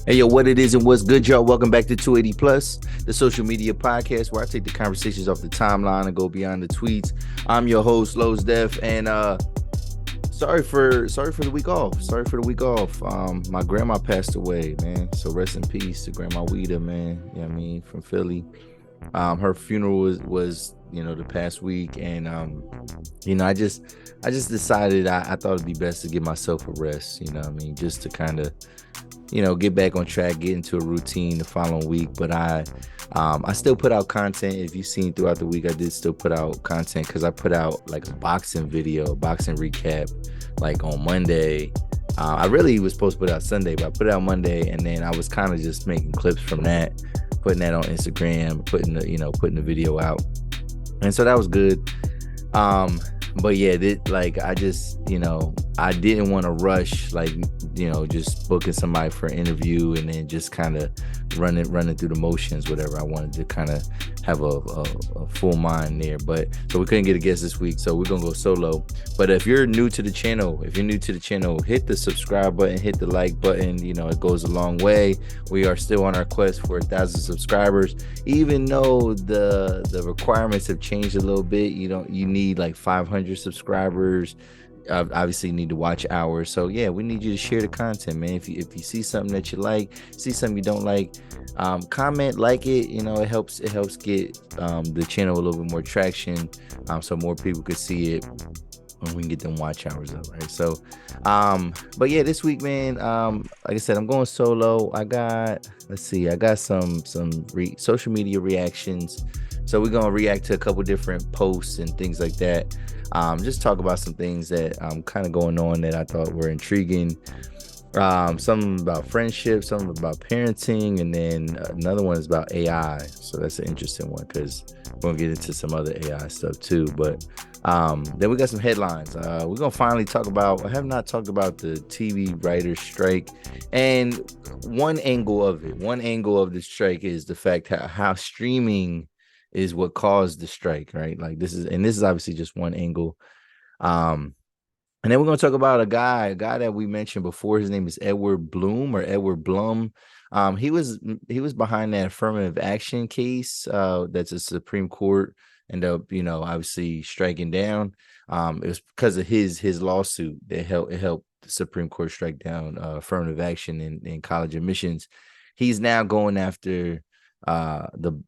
Hey, yo, what it is and what's good, y'all? Welcome back to 280 Plus, the social media podcast where I take the conversations off the timeline and go beyond the tweets. I'm your host, Lowe's Def, and sorry for the week off. Sorry for the week off. My grandma passed away, man. So rest in peace to Grandma Weeda, man. You know what I mean, from Philly. Her funeral was the past week, and I just decided I thought it'd be best to give myself a rest. You know what I mean, just to kind of get back on track, get into a routine the following week. But I still put out content. If you've seen throughout the week, I did still put out content because I put out like a boxing video, boxing recap, like on Monday. I really was supposed to put it out Sunday, but I put it out Monday, and then I was kind of just making clips from that, putting that on Instagram, putting the video out, and so that was good. But yeah, I just, I didn't want to rush, just booking somebody for an interview and then just kind of running through the motions, whatever. I wanted to kind of have a full mind there. But so we couldn't get a guest this week, so we're going to go solo. But if you're new to the channel, hit the subscribe button, hit the like button. It goes a long way. We are still on our quest for 1,000 subscribers, even though the requirements have changed a little bit. You need like 500 subscribers. Obviously you need to watch hours. So yeah, we need you to share the content, man. If you see something that you like, see something you don't like, comment, like it. It helps get the channel a little bit more traction, so more people could see it and we can get them watch hours up, right? So but yeah, this week, man, like I said, I'm going solo. I got some social media reactions. So we're gonna react to a couple different posts and things like that. Just talk about some things that kind of going on that I thought were intriguing. Some about friendship, some about parenting, and then another one is about AI. So that's an interesting one because we're gonna get into some other AI stuff too. But then we got some headlines. We're gonna finally talk about. I have not talked about the TV writers' strike, and one angle of the strike is the fact how streaming is what caused the strike, right? Like this is obviously just one angle. And then we're gonna talk about a guy that we mentioned before. His name is Edward Blum. He was behind that affirmative action case that's a Supreme Court ended up, obviously striking down. It was because of his lawsuit that helped the Supreme Court strike down affirmative action in college admissions. He's now going after the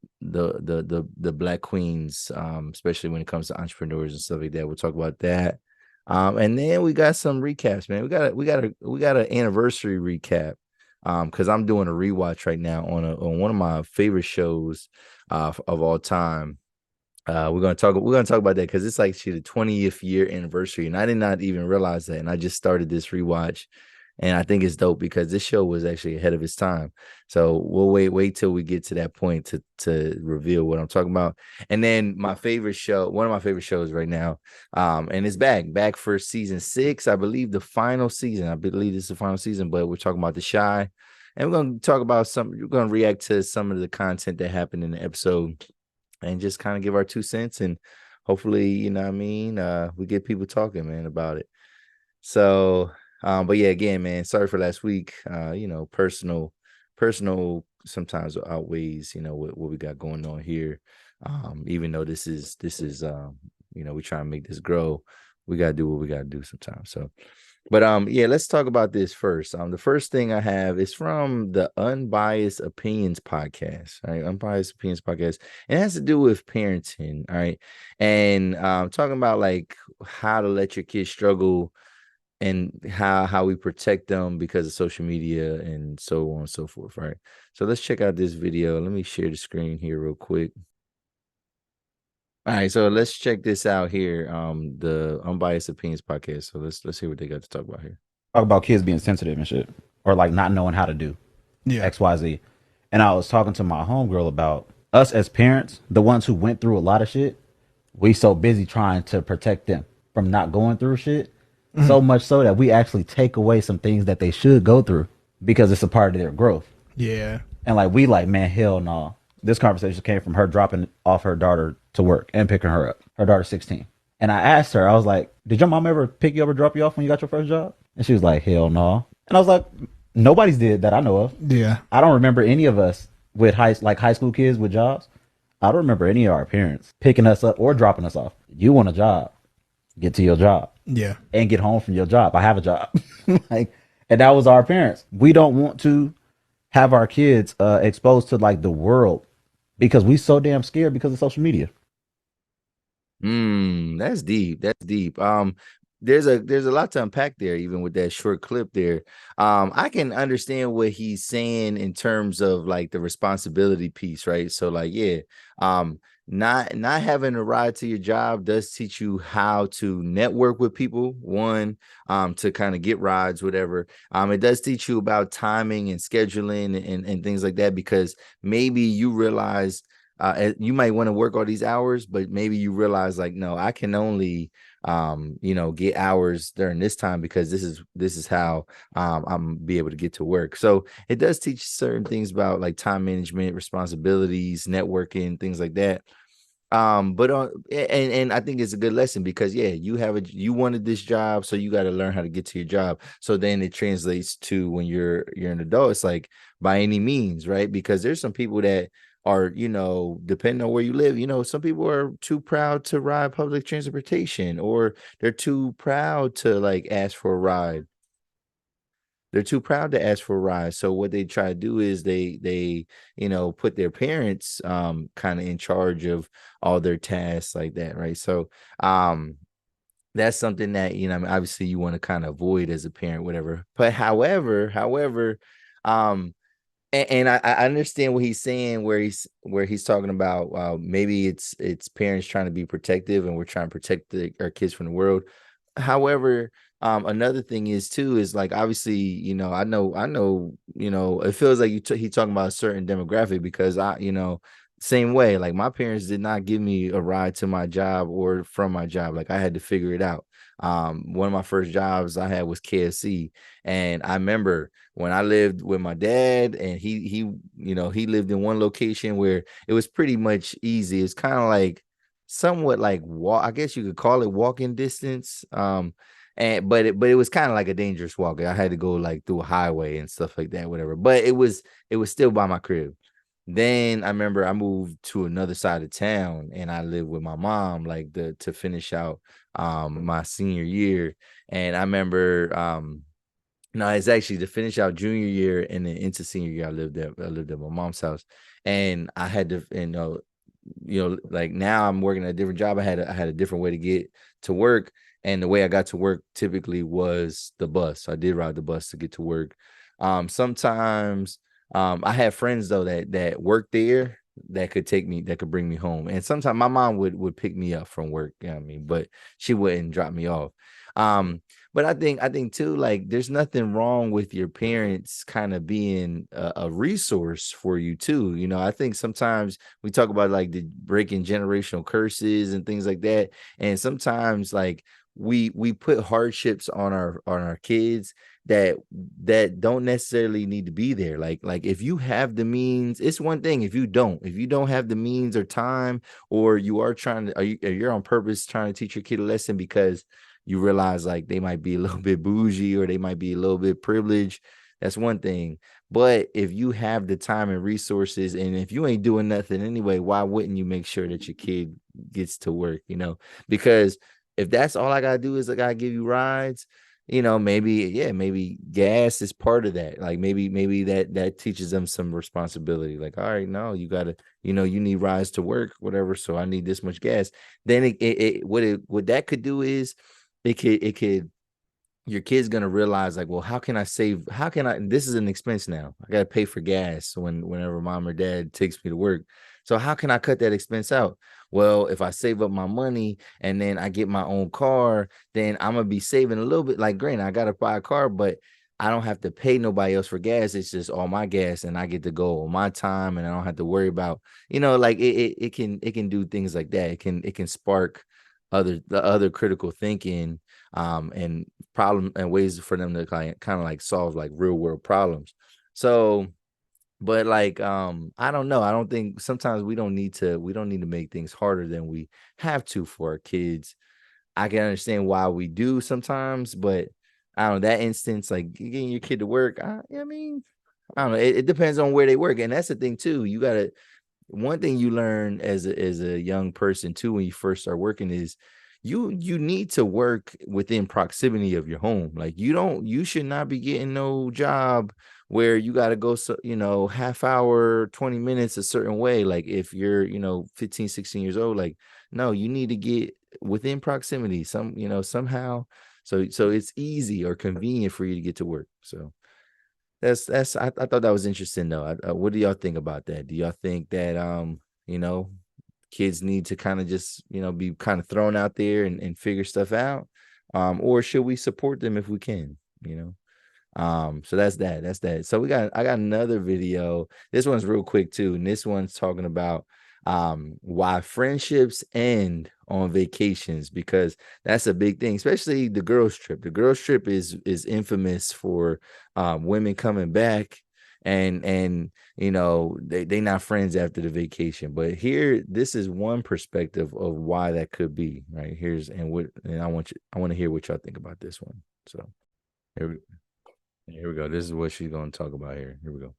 Black queens, especially when it comes to entrepreneurs and stuff like that. We'll talk about that. And then we got some recaps, man. We got an anniversary recap. Because I'm doing a rewatch right now on one of my favorite shows of all time. We're gonna talk about that because it's like the 20th year anniversary, and I did not even realize that. And I just started this rewatch, and I think it's dope because this show was actually ahead of its time. So we'll wait till we get to that point to reveal what I'm talking about. And then one of my favorite shows right now, and it's back for season 6. I believe the final season. I believe this is the final season, but we're talking about The Chi. And we're going to talk about we're going to react to some of the content that happened in the episode and just kind of give our 2 cents. And hopefully, we get people talking, man, about it. So, but yeah, again, man, sorry for last week. Personal sometimes outweighs, what we got going on here. Even though this is we try and make this grow, we got to do what we got to do sometimes. So, but yeah, let's talk about this first. The first thing I have is from the Unbiased Opinions podcast. All right, Unbiased Opinions podcast. It has to do with parenting. All right, and talking about like how to let your kids struggle and how we protect them because of social media and so on and so forth. Right. So let's check out this video. Let me share the screen here real quick. All right, so let's check this out here. The Unbiased Opinions podcast. So let's see what they got to talk about here. Talk about kids being sensitive and shit, or like not knowing how to do XYZ. And I was talking to my homegirl about us as parents, the ones who went through a lot of shit. We so busy trying to protect them from not going through shit, so much so that we actually take away some things that they should go through because it's a part of their growth. Yeah. And like man, hell no. This conversation came from her dropping off her daughter to work and picking her up. Her daughter's 16. And I asked her, I was like, did your mom ever pick you up or drop you off when you got your first job? And she was like, hell no. And I was like, Nobody's did that I know of. Yeah. I don't remember any of us with high school kids with jobs. I don't remember any of our parents picking us up or dropping us off. You want a job, get to your job. Yeah. And get home from your job. I have a job. Like, and that was our parents. We don't want to have our kids exposed to like the world because we so damn scared because of social media. That's deep. That's deep. There's a lot to unpack there, even with that short clip there. I can understand what he's saying in terms of like the responsibility piece, right? So like, yeah, not having a ride to your job does teach you how to network with people, one, to kind of get rides, whatever. It does teach you about timing and scheduling and things like that, because maybe you realize you might want to work all these hours, but maybe you realize like, no, I can only get hours during this time because this is how I'm be able to get to work. So it does teach certain things about like time management, responsibilities, networking, things like that. But and I think it's a good lesson because yeah, you wanted this job, so you got to learn how to get to your job. So then it translates to when you're an adult, it's like by any means, right? Because there's some people that are, depending on where you live, some people are too proud to ride public transportation, or they're too proud to like ask for a ride. They're too proud to ask for a ride. So what they try to do is they put their parents kind of in charge of all their tasks like that, right? So that's something that I mean, obviously you want to kind of avoid as a parent, whatever. But however, and I understand what he's saying, where he's talking about maybe it's parents trying to be protective, and we're trying to protect our kids from the world. However, another thing is too is like, obviously, I know, it feels like he talking about a certain demographic, because same way, like my parents did not give me a ride to my job or from my job. Like I had to figure it out. One of my first jobs I had was KFC, and I remember when I lived with my dad, and he lived in one location where it was pretty much easy. It's kind of like somewhat like walk, I guess you could call it walking distance. But it was kind of like a dangerous walk. I had to go like through a highway and stuff like that, whatever. But it was still by my crib. Then I remember I moved to another side of town, and I lived with my mom like to finish out my senior year. And I remember no, it's actually to finish out junior year and then into senior year. I lived at my mom's house, and I had to, like now I'm working at a different job. I had a different way to get to work, and the way I got to work typically was the bus. So I did ride the bus to get to work. Sometimes I had friends though that worked there that could bring me home, and sometimes my mom would pick me up from work. You know what I mean, but she wouldn't drop me off. Um, but I think too, like there's nothing wrong with your parents kind of being a resource for you too. I think sometimes we talk about like the breaking generational curses and things like that, and sometimes like we put hardships on our kids that don't necessarily need to be there. Like if you have the means, it's one thing. If you don't have the means or time, or you are trying to, you're on purpose trying to teach your kid a lesson because you realize like they might be a little bit bougie, or they might be a little bit privileged, that's one thing. But if you have the time and resources, and if you ain't doing nothing anyway, why wouldn't you make sure that your kid gets to work? Because if that's all I gotta do is I gotta give you rides, maybe gas is part of that. Like maybe that teaches them some responsibility. Like, all right, no, you gotta, you need rides to work, whatever. So I need this much gas. Then what that could do is it could your kid's gonna realize like, well, how can I save? How can I? This is an expense now. I gotta pay for gas whenever mom or dad takes me to work. So how can I cut that expense out? Well, if I save up my money and then I get my own car, then I'm gonna be saving a little bit. Like, granted, I gotta buy a car, but I don't have to pay nobody else for gas. It's just all my gas, and I get to go on my time, and I don't have to worry about, like it can do things like that. It can spark the other critical thinking, and problem and ways for them to kind of like solve like real world problems. So, but like I don't know. I don't think sometimes we don't need to make things harder than we have to for our kids. I can understand why we do sometimes, but I don't know, that instance, like getting your kid to work, I mean, I don't know. It depends on where they work. And that's the thing too. You gotta, one thing you learn as a young person too, when you first start working, is you need to work within proximity of your home. Like you should not be getting no job where you got to go, so half hour, 20 minutes a certain way. Like if you're 15, 16 years old, like no, you need to get within proximity somehow, so it's easy or convenient for you to get to work. So I thought that was interesting though. What do y'all think about that? Do y'all think that you know kids need to kind of just be kind of thrown out there and figure stuff out, or should we support them if we can? So that's that. So I got another video. This one's real quick too, and this one's talking about why friendships end on vacations, because that's a big thing, especially the girls trip. The girls trip is infamous for women coming back and they not friends after the vacation. But here, this is one perspective of why that could be. Right, and I want to hear what y'all think about this one. So here we go. This is what she's going to talk about here. Here we go.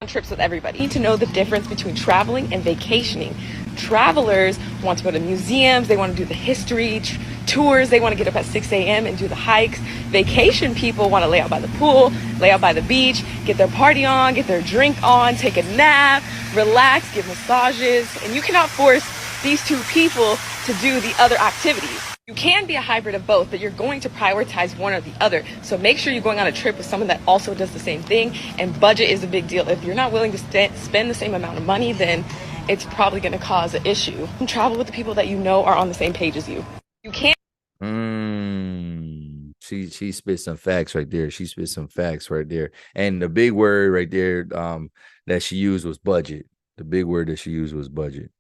Trips with everybody. You need to know the difference between traveling and vacationing. Travelers want to go to museums, they want to do the history tours, they want to get up at 6 a.m. and do the hikes. Vacation people want to lay out by the pool, lay out by the beach, get their party on, get their drink on, take a nap, relax, get massages, and you cannot force these two people to do the other activities. You can be a hybrid of both, but you're going to prioritize one or the other. So make sure you're going on a trip with someone that also does the same thing, and budget is a big deal. If you're not willing to spend the same amount of money, then it's probably going to cause an issue. And travel with the people that you know are on the same page as you. You can't. She spit some facts right there. And the big word right there that she used was budget. The big word that she used was budget.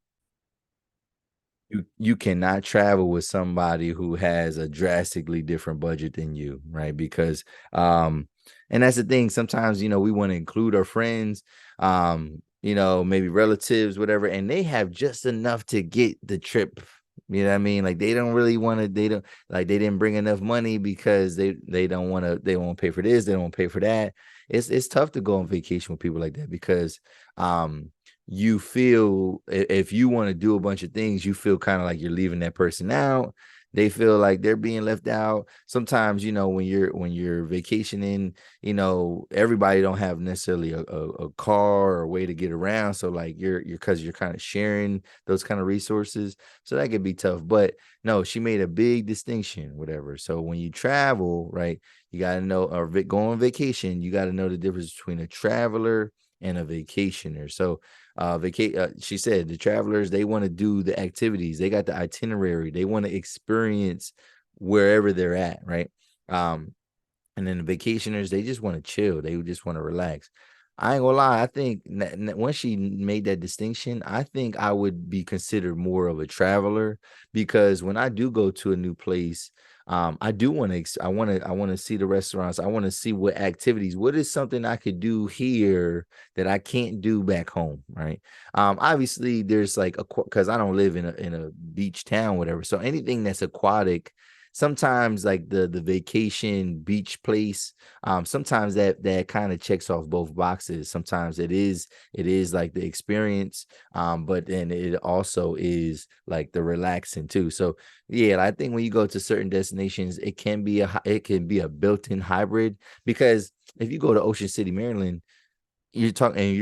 You cannot travel with somebody who has a drastically different budget than you, right? Because and that's the thing, sometimes we want to include our friends, maybe relatives, whatever, and they have just enough to get the trip. You know what I mean? Like they don't really want to, they didn't bring enough money because they don't want to, they won't pay for this, they don't pay for that. It's tough to go on vacation with people like that, because you feel, if you want to do a bunch of things, you feel kind of like you're leaving that person out. They feel like they're being left out. Sometimes, when you're vacationing, everybody don't have necessarily a car or a way to get around. So like because you're kind of sharing those kind of resources. So that could be tough. But no, she made a big distinction, whatever. So when you travel, right, you got to know, or go on vacation, you got to know the difference between a traveler and a vacationer. So she said the travelers, they want to do the activities, they got the itinerary, they want to experience wherever they're at, right? And then the vacationers, they just want to chill, they just want to relax. I ain't gonna lie, I think once she made that distinction, I think I would be considered more of a traveler, because when I do go to a new place, I do want to, I want to see the restaurants, I want to see what activities, what is something I could do here that I can't do back home, right? Obviously there's like because I don't live in a beach town, whatever, so anything that's aquatic, sometimes like the vacation beach place, sometimes that kind of checks off both boxes. Sometimes it is like the experience, but then it also is like the relaxing too. So yeah, I think when you go to certain destinations, it can be a built-in hybrid, because if you go to Ocean City, Maryland, you're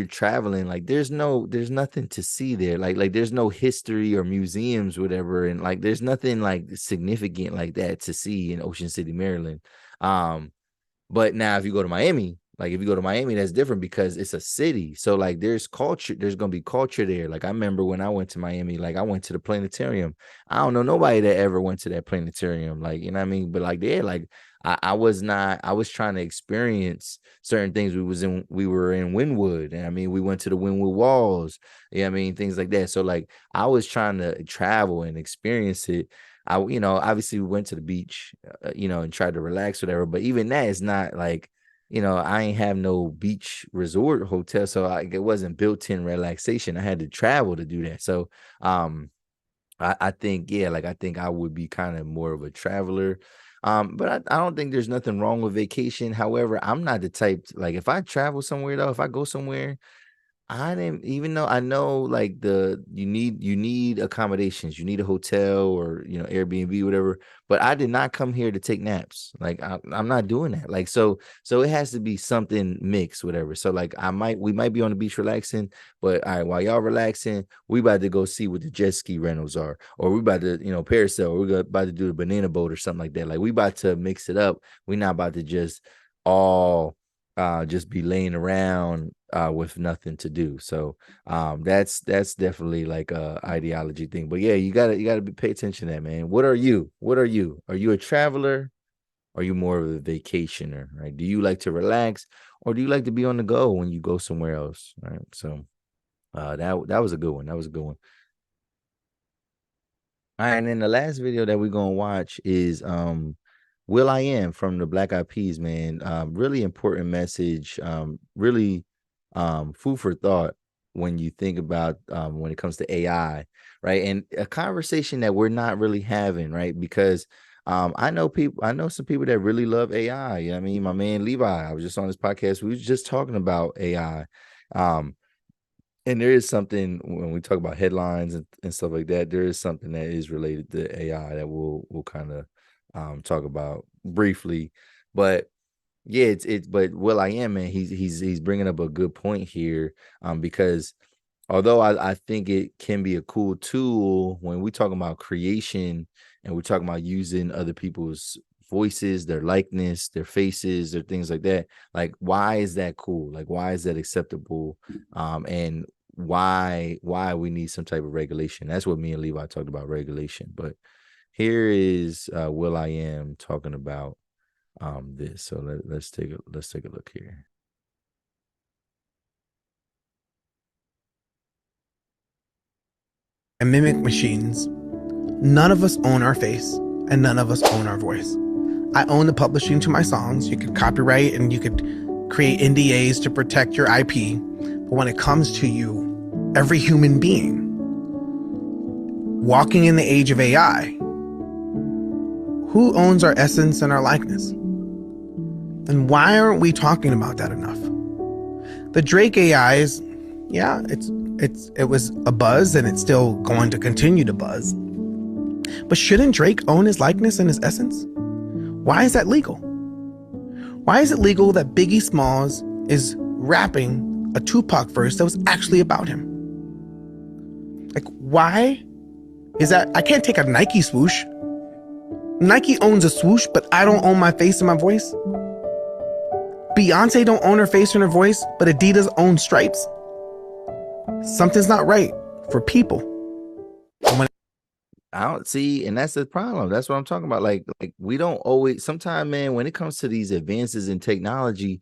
traveling, like there's nothing to see there, like there's no history or museums, whatever, and like there's nothing like significant like that to see in Ocean City, Maryland. But now if you go to Miami, that's different, because it's a city. So like there's culture, there's gonna be culture there. Like I remember when I went to Miami, like I went to the planetarium. I don't know nobody that ever went to that planetarium, like, you know what I mean? But like there, like I was trying to experience certain things. We were in Wynwood, and I mean we went to the Wynwood walls, yeah, I mean things like that. So like I was trying to travel and experience it. I obviously we went to the beach, and tried to relax, whatever, but even that is not like, I ain't have no beach resort hotel, so it wasn't built-in relaxation. I had to travel to do that. So I think, yeah, like I think I would be kind of more of a traveler. But I don't think there's nothing wrong with vacation. However, I'm not the type like if I travel somewhere though, if I go somewhere, I didn't even know I know like you need accommodations, you need a hotel or Airbnb, whatever. But I did not come here to take naps. Like I'm not doing that. Like so it has to be something mixed, whatever. So like we might be on the beach relaxing, but all right, while y'all relaxing, we about to go see what the jet ski rentals are, or we about to parasail, or we're about to do the banana boat or something like that. Like we about to mix it up. We're not about to all just be laying around with nothing to do. So that's definitely like a ideology thing. But yeah, you gotta pay attention to that, man. What are you? Are you a traveler? Are you more of a vacationer? Right? Do you like to relax, or do you like to be on the go when you go somewhere else? Right. So that was a good one. That was a good one. All right, and then the last video that we're gonna watch is will.i.am from the Black Eyed Peas, man. Really important message. Really food for thought when you think about when it comes to AI, right? And a conversation that we're not really having, right? Because I know some people that really love AI. You know what I mean? My man Levi, I was just on this podcast. We was just talking about AI. And there is something when we talk about headlines and stuff like that, there is something that is related to AI that we'll kind of talk about briefly. But yeah, but will.i.am, man, he's bringing up a good point here, because although I think it can be a cool tool when we talk about creation and we're talking about using other people's voices, their likeness, their faces, their things like that. Like, why is that cool? Like, why is that acceptable? And why we need some type of regulation. That's what me and Levi talked about, regulation. But here is will.i.am talking about this. So let's take a look here. And mimic machines. None of us own our face, and none of us own our voice. I own the publishing to my songs. You could copyright and you could create NDAs to protect your IP. But when it comes to you, every human being, walking in the age of AI, who owns our essence and our likeness? And why aren't we talking about that enough? The Drake AIs, yeah, it was a buzz and it's still going to continue to buzz. But shouldn't Drake own his likeness and his essence? Why is that legal? Why is it legal that Biggie Smalls is rapping a Tupac verse that was actually about him? Like, why is that? I can't take a Nike swoosh. Nike owns a swoosh, but I don't own my face and my voice. Beyonce don't own her face and her voice, but Adidas owns stripes. Something's not right for people. I don't see, and that's the problem. That's what I'm talking about. Like we don't always. Sometimes, man, when it comes to these advances in technology,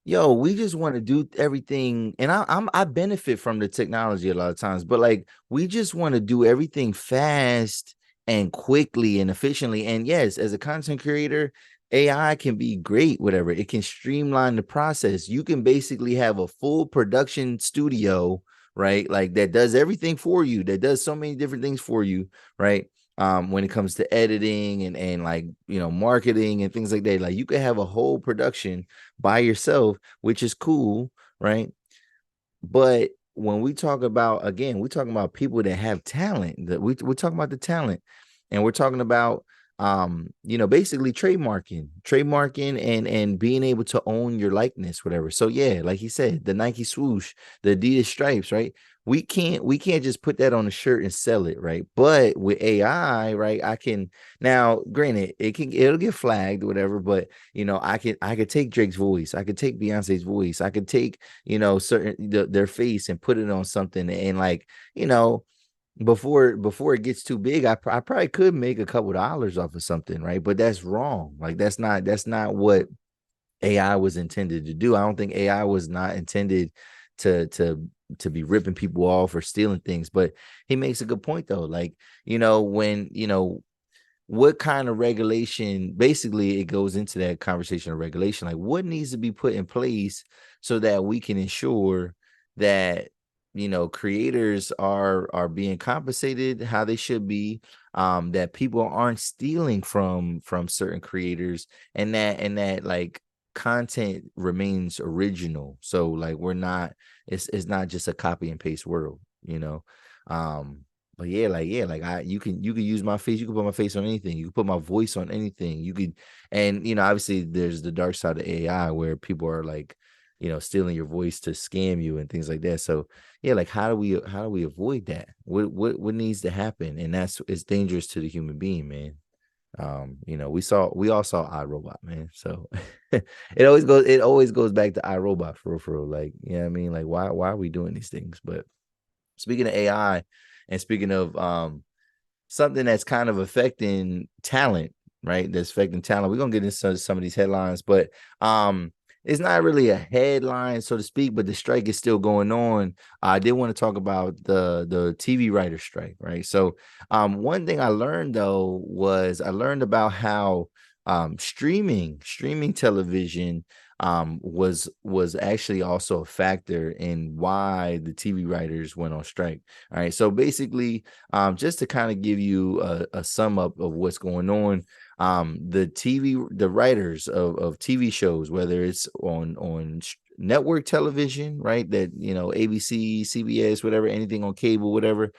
we just want to do everything, and I benefit from the technology a lot of times, but like we just want to do everything fast and quickly and efficiently. And yes, as a content creator, AI can be great, whatever. It can streamline the process. You can basically have a full production studio, right? Like that does everything for you, that does so many different things for you, right? When it comes to editing and like, marketing and things like that. Like you could have a whole production by yourself, which is cool, right? But when we talk about, again, we're talking about people that have talent, that we're talking about the talent, and we're talking about basically trademarking and being able to own your likeness, whatever. So yeah, like he said, the Nike swoosh, the Adidas stripes, right? We can't just put that on a shirt and sell it, right? But with AI, right, I can now, granted, it'll get flagged, whatever, but I could take Drake's voice, I could take Beyonce's voice, I could take, certain their face and put it on something, and like, before it gets too big, I probably could make a couple dollars off of something, right? But that's wrong. Like that's not what AI was intended to do. I don't think AI was not intended to be ripping people off or stealing things. But he makes a good point though. Like, when what kind of regulation, basically it goes into that conversation of regulation. Like what needs to be put in place so that we can ensure that creators are being compensated how they should be, that people aren't stealing from certain creators, and that like content remains original. So like it's not just a copy and paste world, but like you can use my face, you can put my face on anything, you can put my voice on anything, you could. And obviously there's the dark side of AI where people are like stealing your voice to scam you and things like that. So yeah, like how do we avoid that? What needs to happen? And it's dangerous to the human being, man. We all saw iRobot, man. So it always goes back to iRobot for real. Like, I mean, like why are we doing these things? But speaking of AI, and speaking of something that's kind of affecting talent, right? That's affecting talent. We're gonna get into some of these headlines, but it's not really a headline, so to speak, but the strike is still going on. I did want to talk about the TV writer strike, right? So one thing I learned though was I learned about how streaming television was actually also a factor in why the TV writers went on strike. All right. So basically, just to kind of give you a sum up of what's going on, the writers of TV shows, whether it's on network television, right? That, ABC, CBS, whatever, anything on cable, whatever.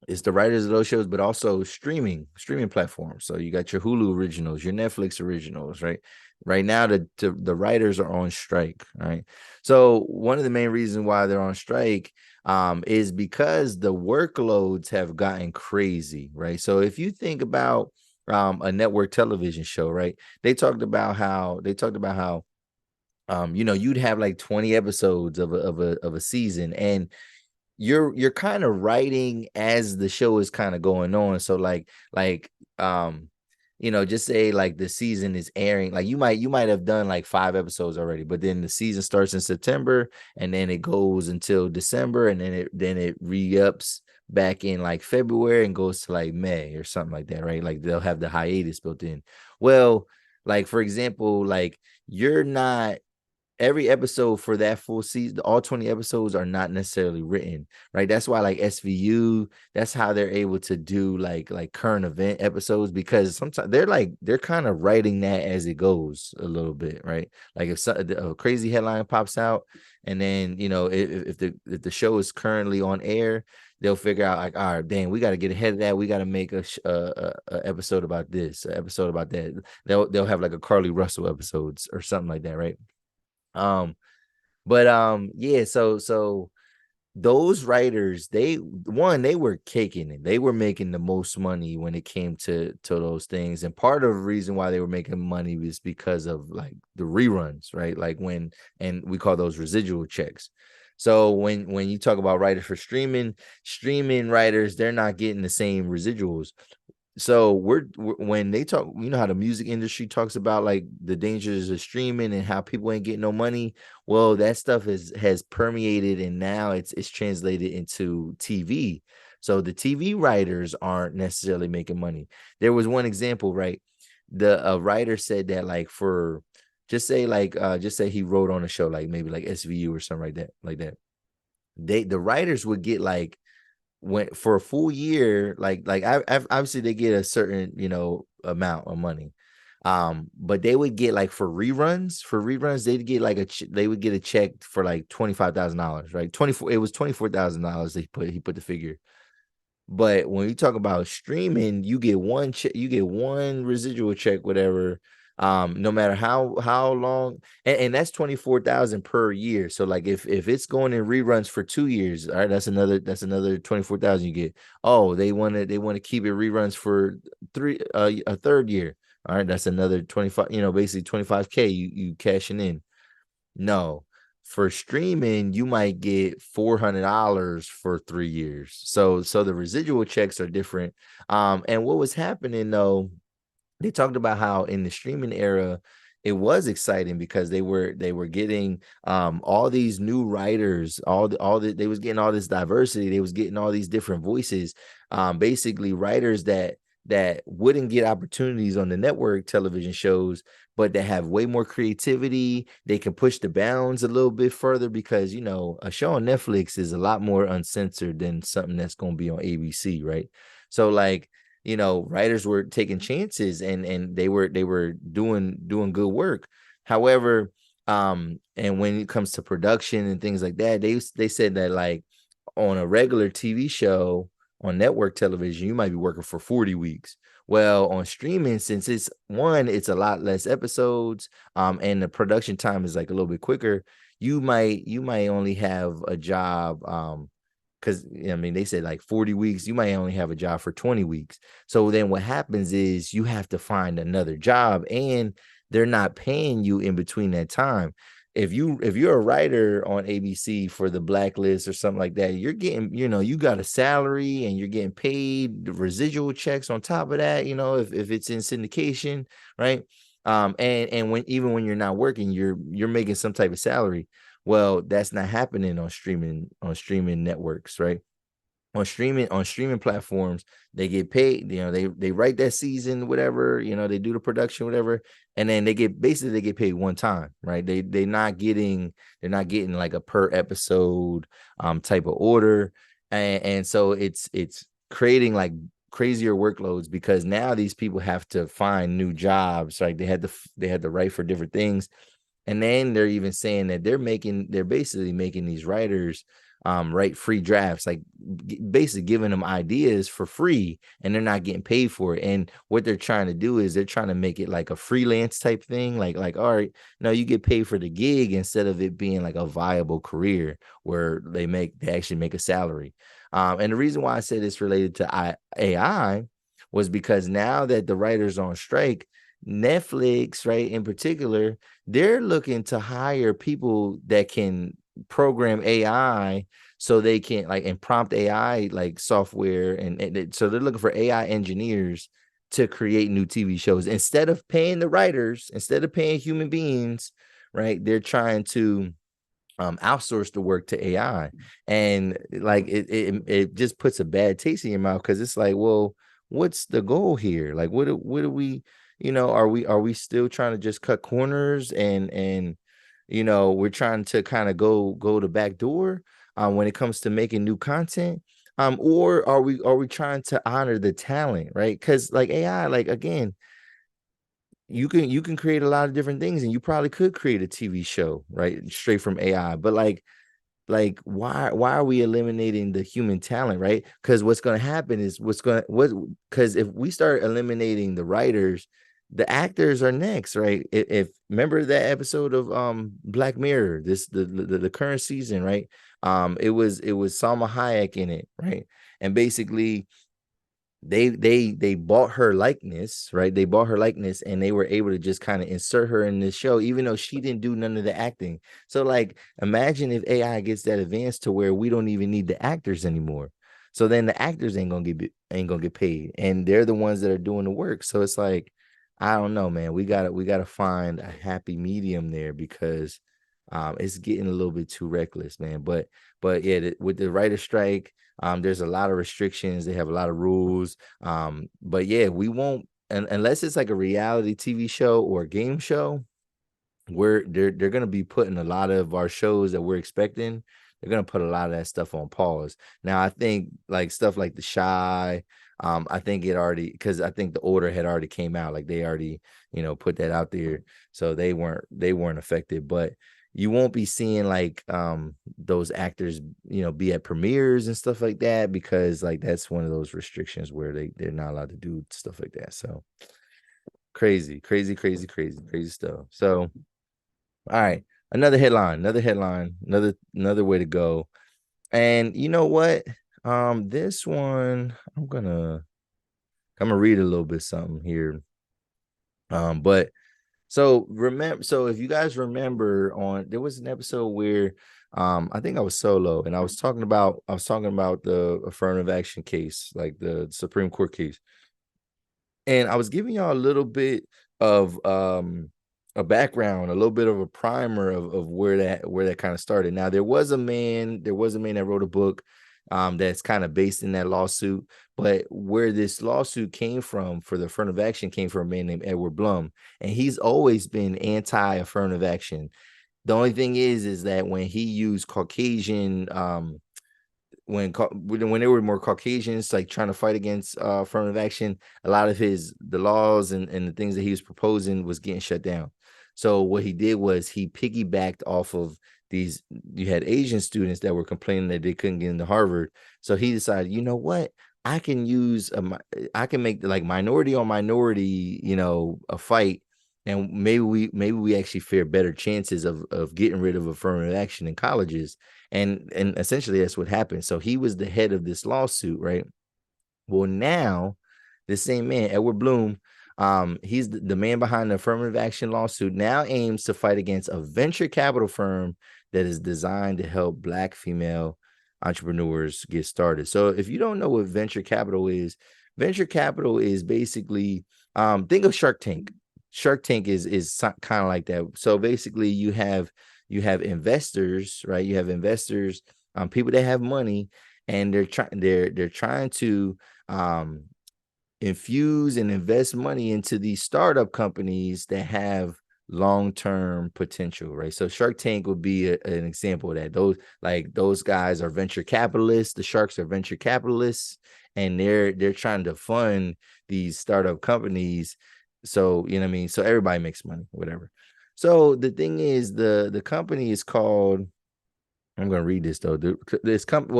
It's the writers of those shows, but also streaming platforms. So you got your Hulu originals, your Netflix originals, right? Right now, the writers are on strike, right? So one of the main reasons why they're on strike is because the workloads have gotten crazy, right? So if you think about a network television show, right? They talked about how you'd have like 20 episodes of a season, and you're kind of writing as the show is kind of going on. So just say like the season is airing, like you might have done like 5 episodes already, but then the season starts in September and then it goes until December, and then it re-ups back in like February and goes to like May or something like that, right? Like they'll have the hiatus built in. Well, like for example, like you're not every episode for that full season, all 20 episodes are not necessarily written, right? That's why like SVU, that's how they're able to do like current event episodes, because sometimes they're kind of writing that as it goes a little bit, right? Like if a crazy headline pops out, and then if the show is currently on air, they'll figure out like, all right, dang, we got to get ahead of that. We got to make a episode about this, an episode about that. They'll have like a Carly Russell episodes or something like that, right? Yeah, so those writers, they were caking it. They were making the most money when it came to those things. And part of the reason why they were making money was because of like the reruns, right? Like and we call those residual checks. So when you talk about writers for streaming writers, they're not getting the same residuals. So when they talk, how the music industry talks about like the dangers of streaming and how people ain't getting no money. Well, that stuff has permeated, and now it's translated into TV. So the TV writers aren't necessarily making money. There was one example, right? A writer said that like for just say he wrote on a show like maybe like SVU or something like that. The writers would get like, when for a full year, obviously they get a certain amount of money, but they would get like for reruns they'd get like they would get a check for like $25,000, right? It was $24,000. He put the figure. But when you talk about streaming, you get one check, you get one residual check, whatever. No matter how long, and that's 24,000 per year. So like if it's going in reruns for 2 years, all right, that's another 24,000 you get. Oh, they want to keep it reruns for a third year. All right, that's another 25, basically 25K you cashing in. No. For streaming, you might get $400 for 3 years. So the residual checks are different. And what was happening though, they talked about how in the streaming era, it was exciting because they were getting all these new writers, they was getting all this diversity, they was getting all these different voices, basically writers that that wouldn't get opportunities on the network television shows, but that have way more creativity. They can push the bounds a little bit further because, you know, a show on Netflix is a lot more uncensored than something that's going to be on ABC, right? So like, you know, writers were taking chances and they were doing good work. However, and when it comes to production and things like that, they said that like on a regular TV show on network television, you might be working for 40 weeks. Well, on streaming, since it's a lot less episodes, and the production time is like a little bit quicker, you might only have a job, because I mean they said like 40 weeks, you might only have a job for 20 weeks. So then what happens is you have to find another job, and they're not paying you in between that time. If you're a writer on ABC for the Blacklist or something like that, you're getting, you know, you got a salary and you're getting paid the residual checks on top of that, you know, if it's in syndication, right? And when even when you're not working, you're making some type of salary. Well, that's not happening on streaming networks, right? On streaming platforms, they get paid, you know, they write that season, whatever, you know, they do the production, whatever, and then they get paid one time, right? They're not getting like a per episode type of order. And so it's creating like crazier workloads because now these people have to find new jobs, right? They had to write for different things. And then they're even saying that they're basically making these writers write free drafts, like basically giving them ideas for free, and they're not getting paid for it. And what they're trying to do is they're trying to make it like a freelance type thing, like all right, no, you get paid for the gig instead of it being like a viable career where they actually make a salary. And the reason why I said it's related to AI was because now that the writers on strike, Netflix, right, in particular, they're looking to hire people that can program AI so they can like and prompt AI like software, and so they're looking for AI engineers to create new TV shows instead of paying the writers, instead of paying human beings, right? They're trying to outsource the work to AI, and like it just puts a bad taste in your mouth because it's like, well, what's the goal here? Like, what do we, you know, are we still trying to just cut corners and you know, we're trying to kind of go the back door when it comes to making new content, or are we trying to honor the talent, right? Because like AI, like again, you can create a lot of different things, and you probably could create a TV show, right, straight from AI. But like why are we eliminating the human talent, right? Because what's going to happen is because if we start eliminating the writers, the actors are next, right? If remember that episode of Black Mirror, the current season, right? It was Salma Hayek in it, right? And basically they bought her likeness, right? They bought her likeness, and they were able to just kind of insert her in this show, even though she didn't do none of the acting. So like, imagine if AI gets that advanced to where we don't even need the actors anymore. So then the actors ain't gonna get paid, and they're the ones that are doing the work. So it's like, I don't know, man. We gotta find a happy medium there because it's getting a little bit too reckless, man. But yeah, with the writer strike, there's a lot of restrictions. They have a lot of rules. But yeah, we won't, unless it's like a reality TV show or a game show, where they're gonna be putting a lot of our shows that we're expecting. They're gonna put a lot of that stuff on pause. Now, I think like stuff like The Shy, I think it already, because I think the order had already came out. Like they already, you know, put that out there, so they weren't affected. But you won't be seeing like those actors, you know, be at premieres and stuff like that, because like that's one of those restrictions where they're not allowed to do stuff like that. So crazy stuff. So all right, another headline, another way to go. And you know what? This one I'm gonna read a little bit something here. But so if you guys remember, there was an episode where I think I was solo, and I was talking about the affirmative action case, like the Supreme Court case. And I was giving y'all a little bit of a background, a little bit of a primer of where that kind of started. Now there was a man that wrote a book that's kind of based in that lawsuit. But where this lawsuit came from for the affirmative action came from a man named Edward Blum, and he's always been anti-affirmative action. The only thing is that when he used Caucasian, when they were more Caucasians, like trying to fight against affirmative action, a lot of the laws and the things that he was proposing was getting shut down. So what he did was he piggybacked off of these. You had Asian students that were complaining that they couldn't get into Harvard. So he decided, you know what? I can make like minority on minority, a fight, and maybe we actually fare better chances of getting rid of affirmative action in colleges. And essentially that's what happened. So he was the head of this lawsuit, right? Well, now the same man, Edward Blum, he's the man behind the affirmative action lawsuit, now aims to fight against a venture capital firm that is designed to help Black female entrepreneurs get started. So if you don't know what venture capital is basically, think of Shark Tank. Shark Tank is kind of like that. So basically you have investors, right? You have investors, people that have money, and they're trying to infuse and invest money into these startup companies that have long-term potential, right? So Shark Tank would be an example of that. Those guys are venture capitalists. The sharks are venture capitalists, and they're trying to fund these startup companies. So, you know what I mean? So everybody makes money, whatever. So the thing is, the company is called, I'm going to read this though. Well,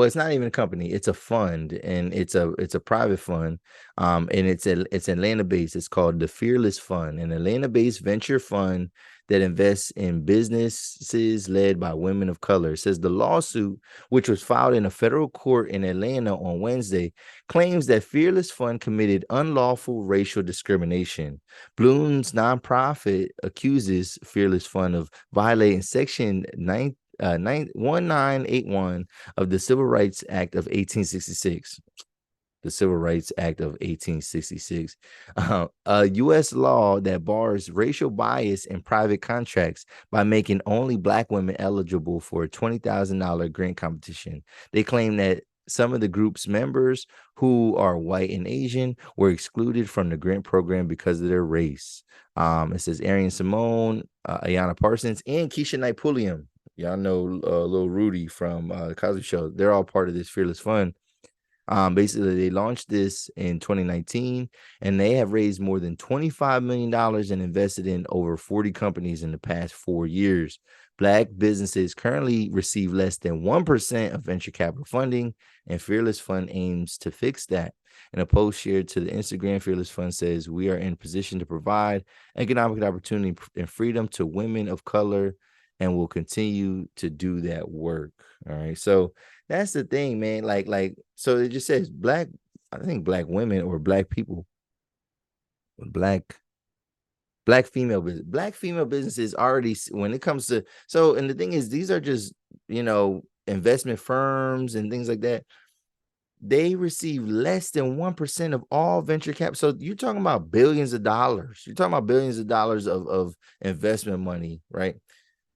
it's not even a company; it's a fund, and it's a private fund, and it's Atlanta based. It's called the Fearless Fund, an Atlanta based venture fund that invests in businesses led by women of color. It says the lawsuit, which was filed in a federal court in Atlanta on Wednesday, claims that Fearless Fund committed unlawful racial discrimination. Bloom's nonprofit accuses Fearless Fund of violating Section 1981 of the Civil Rights Act of 1866. The Civil Rights Act of 1866, a U.S. law that bars racial bias in private contracts by making only Black women eligible for a $20,000 grant competition. They claim that some of the group's members who are white and Asian were excluded from the grant program because of their race. It says Arian Simone, Ayanna Parsons, and Keisha Knight Pulliam. Y'all know Lil Rudy from the Cosby Show. They're all part of this Fearless Fund. Basically, they launched this in 2019, and they have raised more than $25 million and invested in over 40 companies in the past 4 years. Black businesses currently receive less than 1% of venture capital funding, and Fearless Fund aims to fix that. In a post shared to the Instagram, Fearless Fund says, "We are in position to provide economic opportunity and freedom to women of color, and will continue to do that work." All right. So that's the thing, man. So it just says Black women or Black people, Black female business. Black female businesses already, when it comes to, and the thing is, these are just, investment firms and things like that. They receive less than 1% of all venture cap. So you're talking about billions of dollars. You're talking about billions of dollars of investment money, right?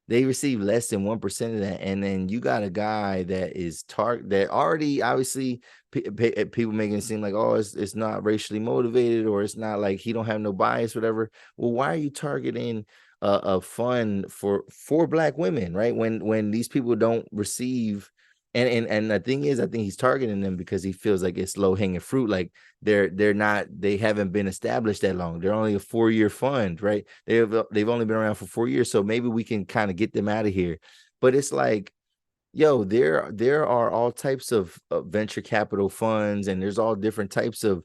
They receive less than 1% of that, and then you got a guy that is that already obviously people making it seem like, oh, it's not racially motivated, or it's not like he don't have no bias, whatever. Well, why are you targeting a fund for Black women, right? When these people don't receive. And the thing is, I think he's targeting them because he feels like it's low hanging fruit. Like they haven't been established that long. They're only a 4-year fund, right? They've only been around for 4 years. So maybe we can kind of get them out of here. But it's like, yo, there are all types of venture capital funds, and there's all different types of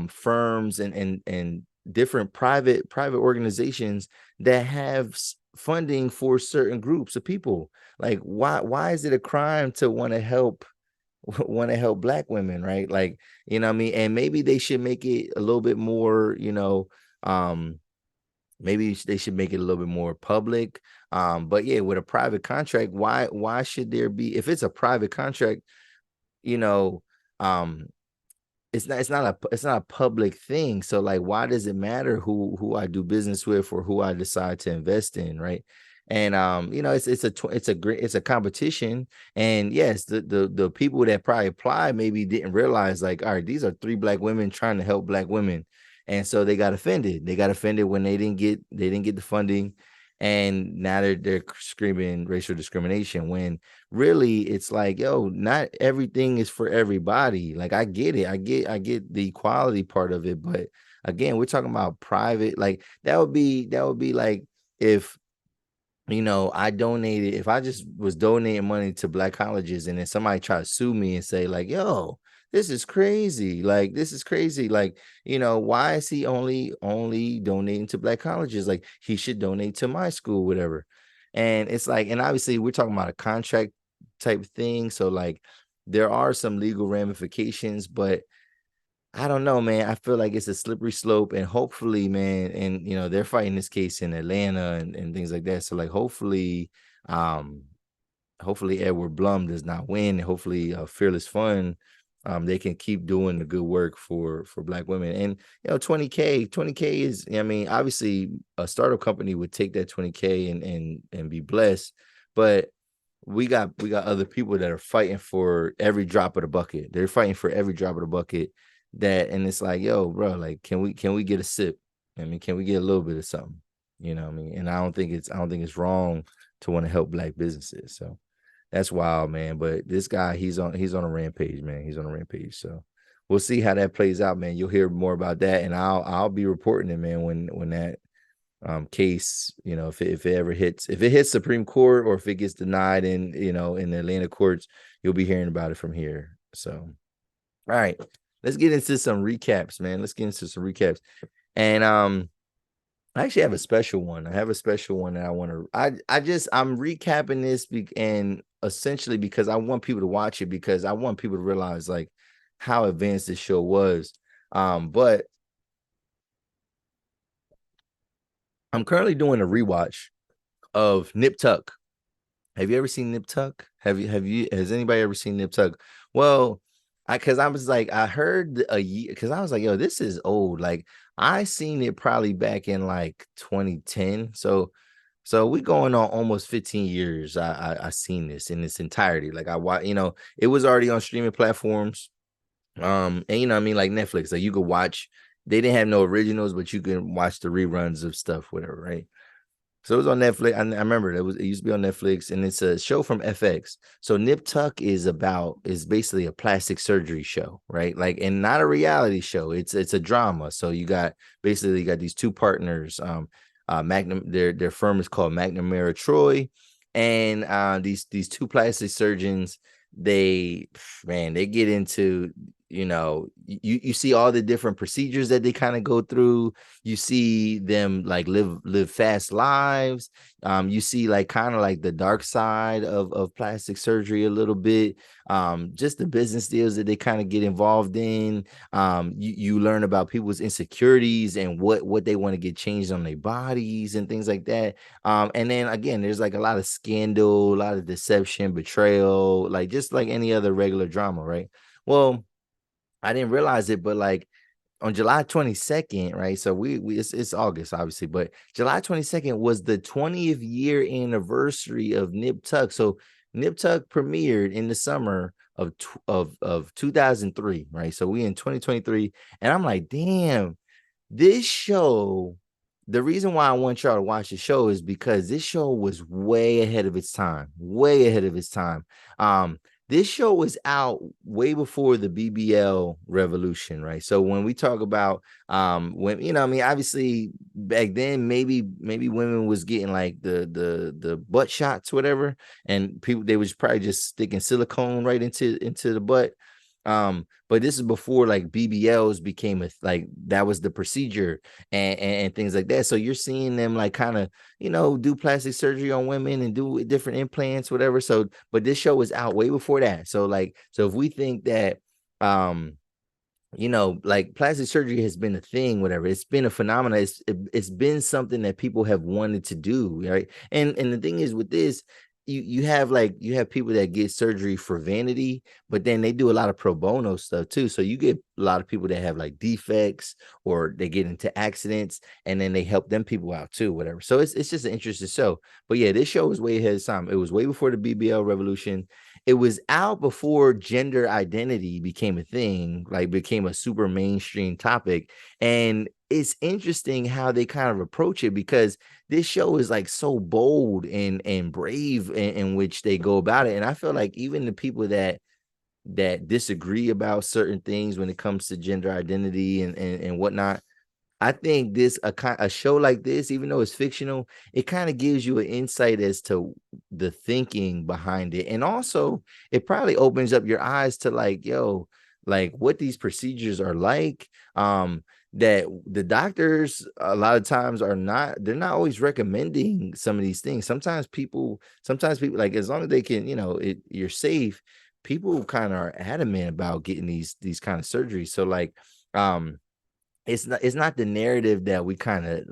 firms and different private organizations that have funding for certain groups of people. Like, why is it a crime to want to help Black women, right? Like, you know what I mean? And maybe they should make it a little bit more, maybe they should make it a little bit more public. But yeah, with a private contract, why should there be, if it's a private contract, it's not a public thing. So like, why does it matter who I do business with or who I decide to invest in, right? And it's a competition. And yes, the people that probably applied maybe didn't realize, like, all right, these are 3 Black women trying to help Black women. And so they got offended. They got offended when they didn't get the funding. And now they're screaming racial discrimination, when really it's like, yo, not everything is for everybody. Like, I get it. I get the equality part of it. But again, we're talking about private. Like, that would be like, if if I just was donating money to Black colleges, and then somebody try to sue me and say, like, yo, this is crazy. Like, this is crazy. Like, why is he only donating to Black colleges? Like, he should donate to my school, whatever. And it's like, and obviously we're talking about a contract type thing. So like, there are some legal ramifications, but I don't know, man. I feel like it's a slippery slope, and hopefully, man, and they're fighting this case in Atlanta and things like that. So like, um, hopefully Edward Blum does not win. Hopefully, Fearless Fun, they can keep doing the good work for Black women. And 20K is, I mean, obviously a startup company would take that 20K and be blessed, but we got other people that are fighting for every drop of the bucket. They're fighting for every drop of the bucket. And it's like, yo, bro, like, can we get a sip? I mean, can we get a little bit of something? You know what I mean? And I don't think it's wrong to want to help Black businesses. So that's wild, man. But this guy, he's on a rampage, man. He's on a rampage. So we'll see how that plays out, man. You'll hear more about that, and I'll be reporting it, man, when that case, if it ever hits, if it hits Supreme Court, or if it gets denied in the Atlanta courts, you'll be hearing about it from here. So, all right. Let's get into some recaps, man. And I actually have a special one. I have a special one that I want to. I'm recapping this and essentially because I want people to watch it, because I want people to realize like how advanced this show was. But I'm currently doing a rewatch of Nip Tuck. Have you ever seen Nip Tuck? Has anybody ever seen Nip Tuck? Well, because I was like, I heard a year, because I was like, yo, this is old. Like, I seen it probably back in like 2010. So we going on almost 15 years. I seen this in its entirety. Like, it was already on streaming platforms. And what I mean, like Netflix, like you could watch. They didn't have no originals, but you can watch the reruns of stuff, whatever, right? So it was on Netflix. I remember it used to be on Netflix, and it's a show from FX. So Nip Tuck is basically a plastic surgery show, right? Like, and not a reality show. It's a drama. So you got these 2 partners. Magnum, their firm is called McNamara Troy, and these 2 plastic surgeons, they get into, you see all the different procedures that they kind of go through. You see them like live fast lives. You see like kind of like the dark side of plastic surgery a little bit. Just the business deals that they kind of get involved in. You learn about people's insecurities and what they want to get changed on their bodies and things like that. And then again, there's like a lot of scandal, a lot of deception, betrayal, like just like any other regular drama, right? Well, I didn't realize it, but like on July 22nd, right? So it's August, obviously, but July 22nd was the 20th year anniversary of Nip Tuck. So Nip Tuck premiered in the summer of 2003, right? So we in 2023, and I'm like, damn, this show. The reason why I want y'all to watch the show is because this show was way ahead of its time. Way ahead of its time. This show was out way before the BBL revolution, right? So when we talk about when I mean, obviously back then maybe women was getting like the butt shots, whatever, and people, they was probably just sticking silicone right into the butt. But this is before like BBLs became like that was the procedure and things like that. So you're seeing them like kind of, do plastic surgery on women and do different implants, whatever. So, but this show was out way before that. So if we think that, like plastic surgery has been a thing, whatever, it's been a phenomenon. It's been something that people have wanted to do, right? And the thing is with this, you have people that get surgery for vanity, but then they do a lot of pro bono stuff too. So you get a lot of people that have like defects or they get into accidents and then they help them people out too, whatever. So it's just an interesting show. But yeah, this show was way ahead of time. It was way before the BBL revolution. It was out before gender identity became a thing, like became a super mainstream topic. And it's interesting how they kind of approach it, because this show is like so bold and brave in which they go about it. And I feel like even the people that disagree about certain things when it comes to gender identity and whatnot, I think a show like this, even though it's fictional, it kind of gives you an insight as to the thinking behind it. And also it probably opens up your eyes to like, yo, like what these procedures are like. That the doctors a lot of times they're not always recommending some of these things. Sometimes people like, as long as they can, you're safe, people kind of are adamant about getting these kind of surgeries. So like, it's not the narrative that we kind of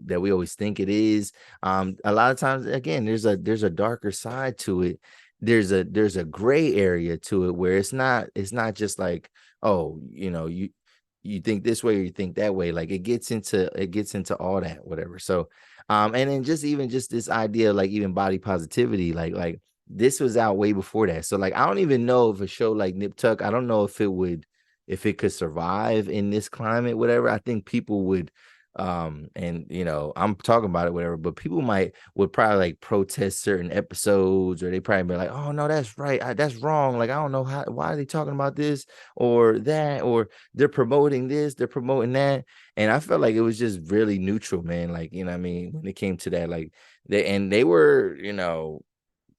that we always think it is. A lot of times, again, there's a darker side to it. There's a gray area to it where it's not just like, oh, you think this way or you think that way. Like it gets into all that, whatever. So and then just this idea of like even body positivity, like this was out way before that. So like I don't even know if a show like Nip Tuck, I don't know if it could survive in this climate, whatever. I think people would and I'm talking about it, whatever, but people would probably like protest certain episodes, or they probably be like, oh no, that's right, that's wrong, like I don't know why are they talking about this or that, or they're promoting this, they're promoting that. And I felt like it was just really neutral, man. Like, what I mean, when it came to that, like they were,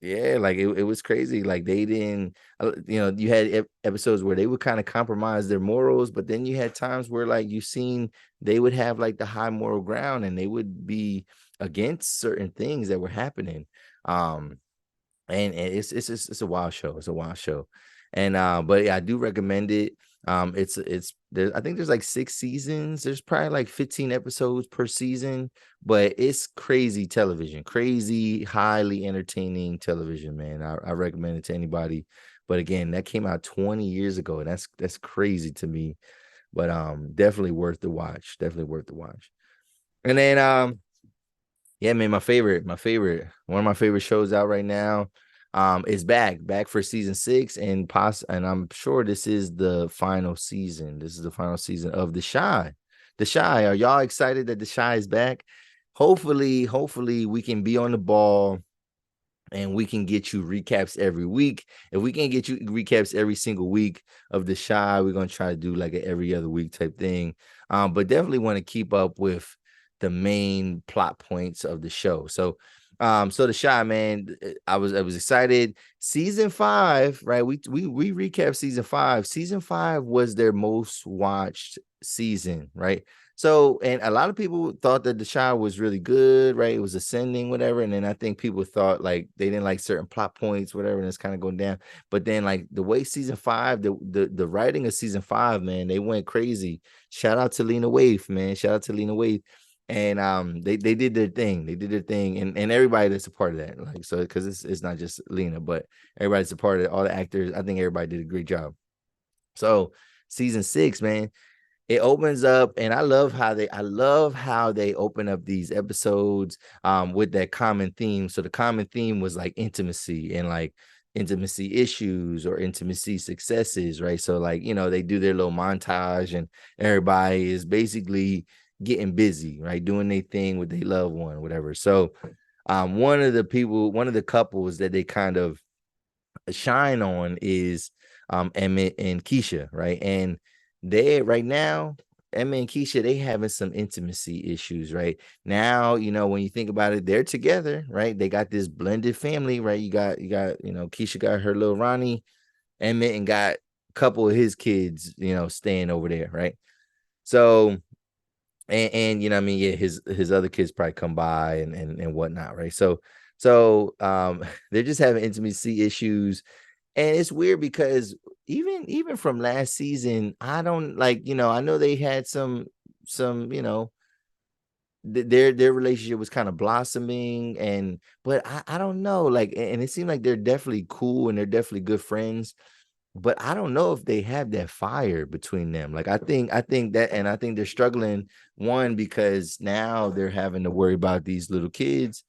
yeah, like it was crazy. Like they didn't, you had episodes where they would kind of compromise their morals, but then you had times where like they would have like the high moral ground and they would be against certain things that were happening. And it's a wild show. It's a wild show. And but yeah, I do recommend it. It's there, I think there's like 6 seasons. There's probably like 15 episodes per season, but it's crazy television, crazy, highly entertaining television, man. I recommend it to anybody. But again, that came out 20 years ago, and that's crazy to me. But definitely worth the watch. Definitely worth the watch. And then yeah, man, my favorite, one of my favorite shows out right now is back for season 6, and I'm sure this is the final season. This is the final season of The Chi. The Chi, are y'all excited that The Chi is back? Hopefully we can be on the ball and we can get you recaps every week. If we can get you recaps every single week of The Chi, we're going to try to do like an every other week type thing. But definitely want to keep up with the main plot points of the show. So The Chi, man, I was excited. Season 5, right? We recapped season 5. Season 5 was their most watched season, right? So, and a lot of people thought that The Chi was really good, right? It was ascending, whatever. And then I think people thought like they didn't like certain plot points, whatever, and it's kind of going down. But then like the way season 5, the writing of season 5, man, they went crazy. Shout out to Lena Waithe, man. Shout out to Lena Waithe. And they did their thing. They did their thing, and everybody that's a part of that, like, so because it's not just Lena, but everybody's a part of it. All the actors, I think everybody did a great job. So season 6, man, it opens up, and I love how they open up these episodes with that common theme. So the common theme was like intimacy and like intimacy issues or intimacy successes, right? So like, they do their little montage and everybody is basically getting busy, right? Doing their thing with their loved one, whatever. So one of the couples that they kind of shine on is Emmett and Kiesha, right? And they right now, Emmett and Kiesha, they having some intimacy issues right now. When you think about it, they're together, right? They got this blended family, right? You got Kiesha got her little Ronnie, Emmett and got a couple of his kids, staying over there, right? So and I mean, yeah, his other kids probably come by and whatnot, right? So they're just having intimacy issues. And it's weird because even from last season, I don't like, I know they had some, their relationship was kind of blossoming, but I don't know, like, and it seemed like they're definitely cool and they're definitely good friends, but I don't know if they have that fire between them. Like, I think that, and I think they're struggling, one, because now they're having to worry about these little kids.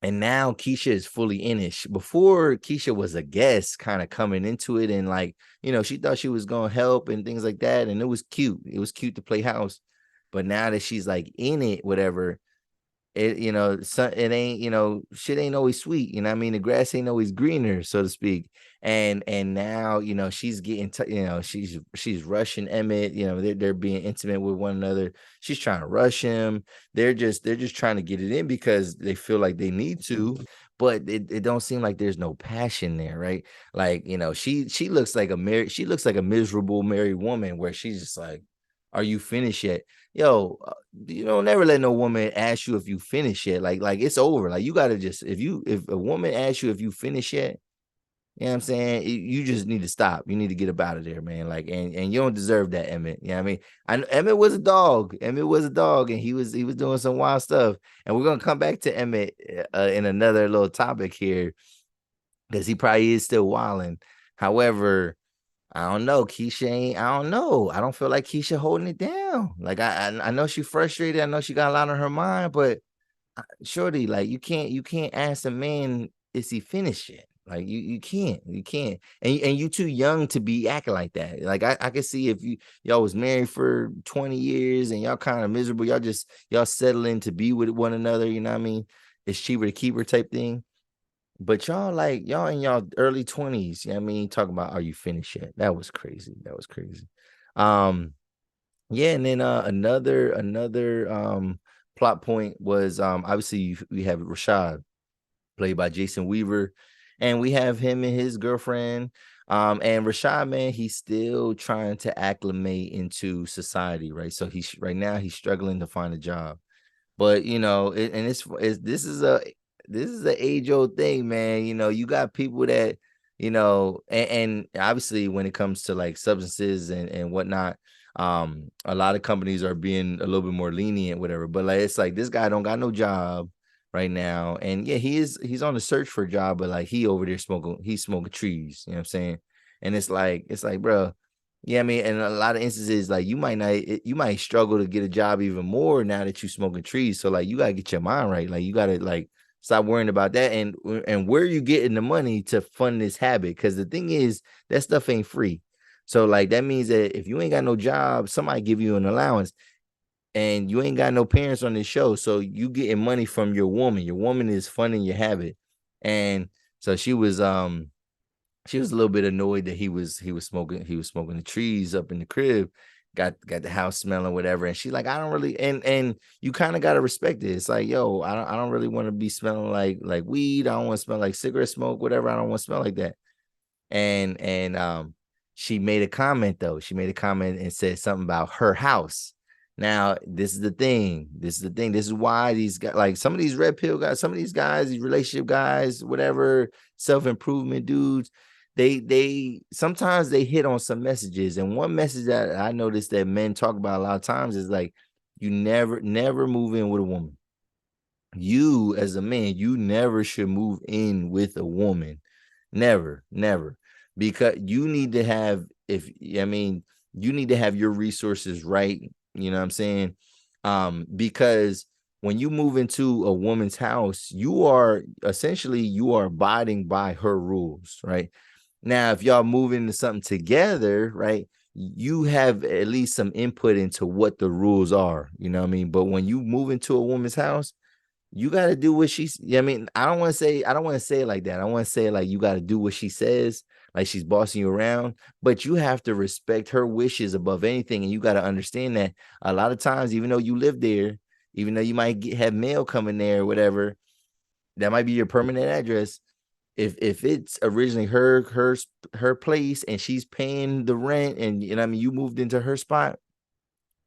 And now Kiesha is fully in it. Before, Kiesha was a guest kind of coming into it, and like, she thought she was gonna help and things like that, and it was cute. It was cute to play house. But now that she's like in it, whatever, it ain't, shit ain't always sweet. You know what I mean? The grass ain't always greener, so to speak. And now, she's getting, she's rushing Emmett. They're being intimate with one another. She's trying to rush him. They're just trying to get it in because they feel like they need to, but it don't seem like there's no passion there, right? Like, she looks like a miserable married woman where she's just like, are you finished yet? Yo, you don't never let no woman ask you if you finish yet. Like it's over. Like, you gotta just, if a woman asks you if you finish yet, you know what I'm saying? You just need to stop. You need to get up out of there, man. Like, and you don't deserve that, Emmett. You know what I mean? Emmett was a dog. Emmett was a dog, and he was doing some wild stuff. And we're gonna come back to Emmett in another little topic here, because he probably is still wilding. However, I don't know. Kiesha ain't, I don't know. I don't feel like Kiesha holding it down. Like, I know she's frustrated. I know she got a lot on her mind, but shorty, like, you can't ask a man, is he finished yet? Like, you can't. And you too young to be acting like that. Like, I can see if y'all was married for 20 years and y'all kind of miserable, y'all settling to be with one another, you know what I mean? It's cheaper to keep her type thing. But y'all in y'all early 20s, you know what I mean? Talking about, are you finished yet? That was crazy. Yeah, and then another plot point was, obviously we have Rashad, played by Jason Weaver, and we have him and his girlfriend. And Rashad, man, he's still trying to acclimate into society, right? So right now he's struggling to find a job. But this is an age-old thing, man. You got people that, and obviously when it comes to like substances and whatnot, a lot of companies are being a little bit more lenient, whatever. But like, it's like, this guy don't got no job right now. And yeah, he's on the search for a job, but like, he's smoking trees, you know what I'm saying? And it's like, bro. Yeah, I mean, and a lot of instances, like, you might struggle to get a job even more now that you smoking trees. So like, you gotta get your mind right. Like, you gotta like stop worrying about that, and where you getting the money to fund this habit? Because the thing is, that stuff ain't free. So like, that means that if you ain't got no job, somebody give you an allowance, and you ain't got no parents on this show, so you getting money from your woman. Your woman is funding your habit, and so she was a little bit annoyed that he was smoking the trees up in the crib, got the house smelling, whatever. And she's like, I don't really, and you kind of got to respect it. It's like, yo, I don't really want to be smelling like weed. I don't want to smell like cigarette smoke, whatever. I don't want to smell like that. And she made a comment though. She made a comment and said something about her house. Now, this is the thing. This is why these guys, like some of these red pill guys, some of these guys, these relationship guys, whatever, self-improvement dudes, they sometimes they hit on some messages. And one message that I noticed that men talk about a lot of times is like, you never move in with a woman. You as a man, you never should move in with a woman. Never. Because you need to have, you need to have your resources right. You know what I'm saying? Because when you move into a woman's house, you are abiding by her rules, right? Now, if y'all move into something together, right, you have at least some input into what the rules are, you know what I mean? But when you move into a woman's house, you got to do what she's, I mean, I don't want to say it like that. I want to say like, you got to do what she says, like she's bossing you around, but you have to respect her wishes above anything. And you got to understand that a lot of times, even though you live there, even though you might have mail coming there or whatever, that might be your permanent address. If it's originally her place and she's paying the rent, and you know what I mean, you moved into her spot,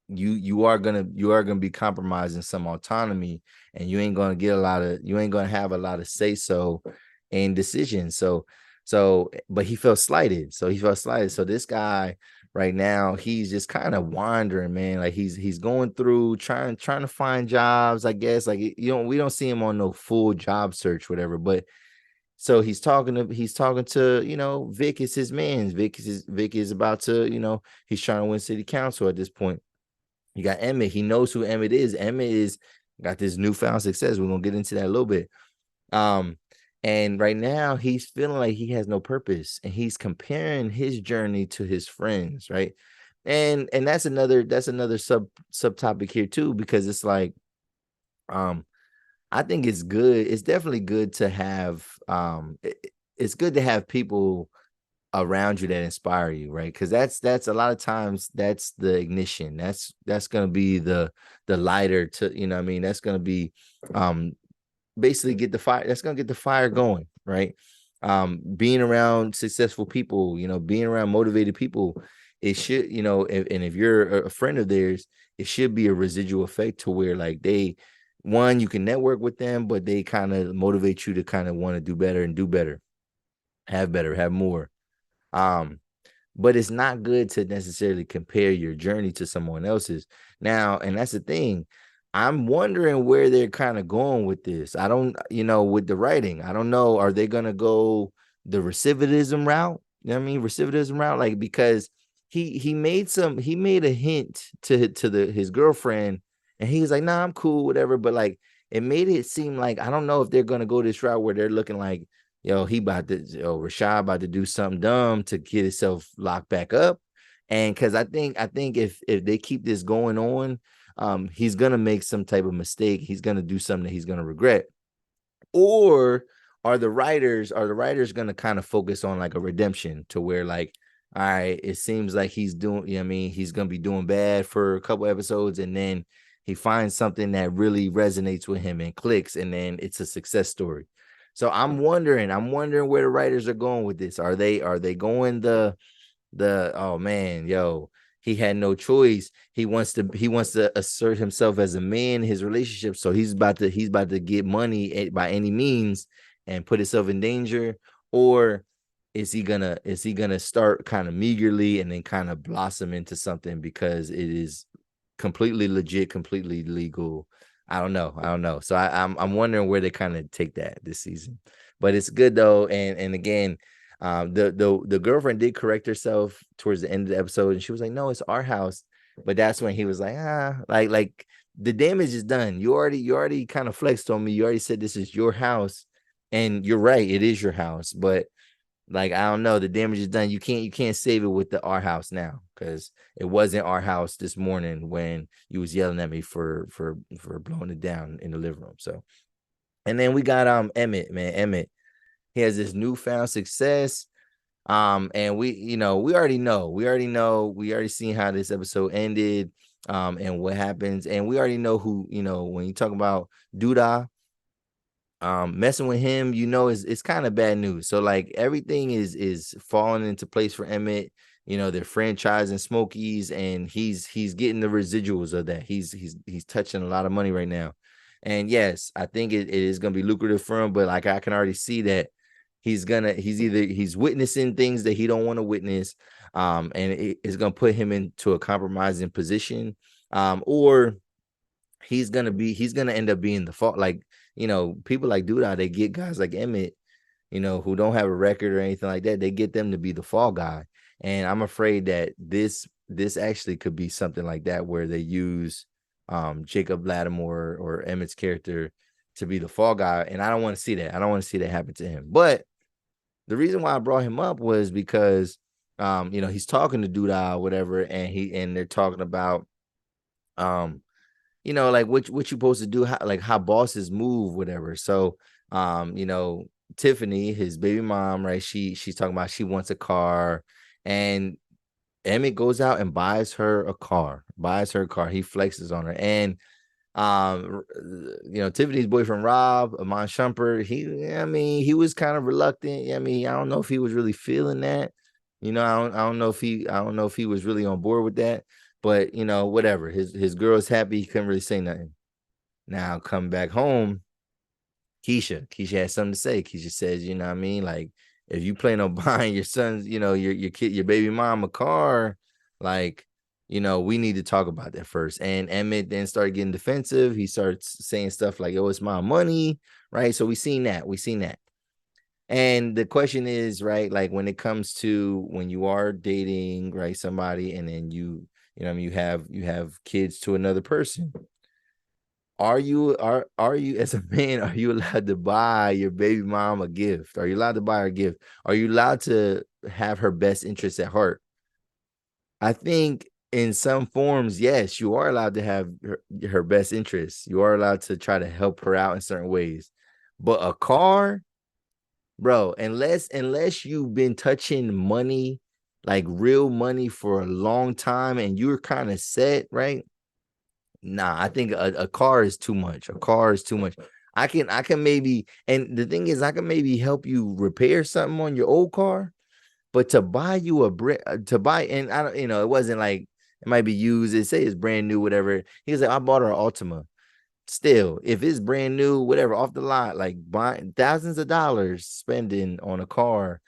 you are gonna be compromising some autonomy, and you ain't gonna have a lot of say so in decisions. So but he felt slighted. So this guy right now he's just kind of wandering, man. Like he's going through trying to find jobs, I guess. Like we don't see him on no full job search, whatever. But so he's talking to Vic is his man. Vic is about to he's trying to win city council at this point. You got Emmett. He knows who Emmett is. Emmett is got this newfound success. We're gonna get into that a little bit. And right now he's feeling like he has no purpose, and he's comparing his journey to his friends, right? And that's another subtopic here too, because it's like, I think it's good. It's definitely good to have, it's good to have people around you that inspire you, right? Because that's a lot of times that's the ignition. That's gonna be the lighter to, what I mean, that's gonna be basically get the fire. That's gonna get the fire going, right? Being around successful people, being around motivated people, it should, if you're a friend of theirs, it should be a residual effect to where like you can network with them, but they kind of motivate you to kind of want to do better and do better, have more. But it's not good to necessarily compare your journey to someone else's now. And that's the thing. I'm wondering where they're kind of going with this. I don't, with the writing, I don't know. Are they going to go the recidivism route? You know what I mean? Recidivism route, like, because he made a hint to his girlfriend, and he was like, nah, I'm cool, whatever. But like, it made it seem like, I don't know if they're going to go this route where they're looking like, Rashad about to do something dumb to get himself locked back up. And because I think if they keep this going on, he's gonna make some type of mistake. He's gonna do something that he's gonna regret. Or are the writers gonna kind of focus on like a redemption to where like, all right, it seems like he's doing, he's gonna be doing bad for a couple episodes, and then he finds something that really resonates with him and clicks, and then it's a success story. So I'm wondering where the writers are going with this. Are they going the oh man, he had no choice. He wants to assert himself as a man in his relationship. So he's about to get money by any means and put himself in danger. Or is he gonna start kind of meagerly and then kind of blossom into something because it is completely legit, completely legal? I don't know. So I'm wondering where they kind of take that this season, but it's good though. And again, the girlfriend did correct herself towards the end of the episode, and she was like, no, it's our house. But that's when he was like, like the damage is done. You already kind of flexed on me. You already said this is your house, and you're right, it is your house. But like, I don't know, the damage is done. You can't save it with the our house now, because it wasn't our house this morning when you was yelling at me for blowing it down in the living room. So, and then we got Emmett, man. Emmett, he has this newfound success. And we already seen how this episode ended, and what happens. And we already know who, when you talk about Duda, messing with him, it's kind of bad news. So like everything is falling into place for Emmett. They're franchising Smokies, and he's getting the residuals of that. He's touching a lot of money right now. And yes, I think it is gonna be lucrative for him, but like I can already see that he's witnessing things that he don't want to witness, and it's gonna put him into a compromising position, or he's gonna end up being the fault. Like, people like Duda, they get guys like Emmett, who don't have a record or anything like that. They get them to be the fall guy. And I'm afraid that this actually could be something like that, where they use Jacob Lattimore or Emmett's character to be the fall guy. And I don't want to see that. I don't want to see that happen to him. But the reason why I brought him up was because he's talking to Duda or whatever, and they're talking about like what you supposed to do, how bosses move, whatever. So Tiffany, his baby mom, right, she's talking about she wants a car, and Emmett goes out and buys her a car. He flexes on her. And Tiffany's boyfriend Rob, Amon Shumpert, he was kind of reluctant. I don't know if he was really feeling that. I don't know if he was really on board with that. But whatever. His girl is happy. He couldn't really say nothing. Now come back home, Kiesha has something to say. Kiesha says, like, if you plan on buying your son's, your kid, your baby mom a car, Like, we need to talk about that first. And Emmett then started getting defensive. He starts saying stuff like, "Oh, it's my money," right? So we seen that. And the question is, right, like when it comes to when you are dating, right, somebody, and then you you have kids to another person. Are you as a man, are you allowed to buy your baby mom a gift? Are you allowed to buy her a gift? Are you allowed to have her best interests at heart? I think in some forms, yes, you are allowed to have her best interests. You are allowed to try to help her out in certain ways. But a car, bro, unless you've been touching money, like real money, for a long time and you're kind of set, right? Nah, I think a car is too much. A car is too much. I can maybe, and the thing is, I can maybe help you repair something on your old car, but to buy you and I don't, it wasn't like it might be used. It say it's brand new, whatever. He was like, I bought her an Altima. Still, if it's brand new, whatever, off the lot, like buying thousands of dollars spending on a car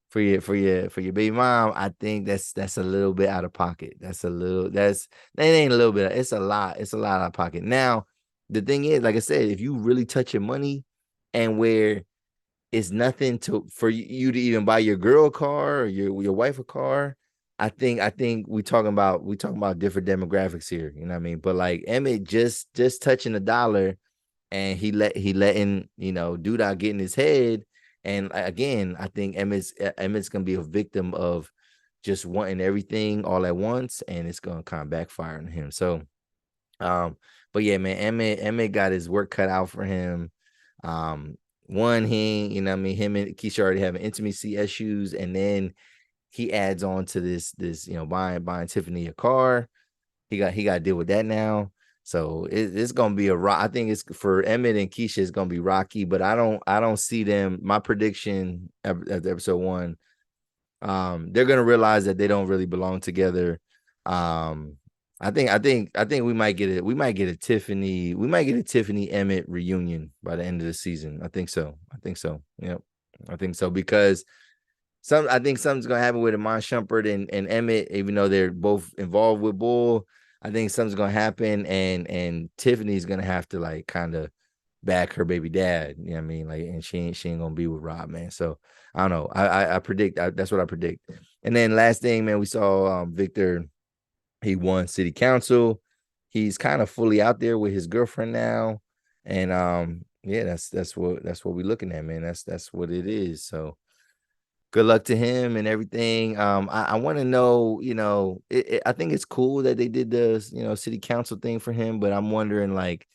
for your baby mom, I think that's a little bit out of pocket. That ain't a little bit. It's a lot. It's a lot out of pocket. Now, the thing is, like I said, if you really touch your money and where it's nothing for you to even buy your girl a car or your wife a car, I think we talking about different demographics here. You know what I mean? But like Emmett just touching a dollar, and he letting Duda get in his head. And again, I think Emmett's gonna be a victim of just wanting everything all at once, and it's gonna kind of backfire on him. So, but yeah, man, Emmett got his work cut out for him. One, him and Kiesha already having intimacy issues, and then he adds on to this buying Tiffany a car. He got to deal with that now. So it's gonna be I think it's for Emmett and Kiesha, it's gonna be rocky, but I don't see them. My prediction after episode 1, they're gonna realize that they don't really belong together. I think we might get a Tiffany Emmett reunion by the end of the season. I think so. Yep. I think so, because I think something's gonna happen with Iman Shumpert and Emmett, even though they're both involved with Bull. I think something's gonna happen, and Tiffany's gonna have to like kind of back her baby dad. You know what I mean? Like, and she ain't gonna be with Rob, man. So I don't know. I predict that's what I predict. And then last thing, man, we saw Victor. He won city council. He's kind of fully out there with his girlfriend now, and yeah, that's what we're looking at, man. That's what it is. So good luck to him and everything. I want to know, I think it's cool that they did the, city council thing for him, but I'm wondering, like,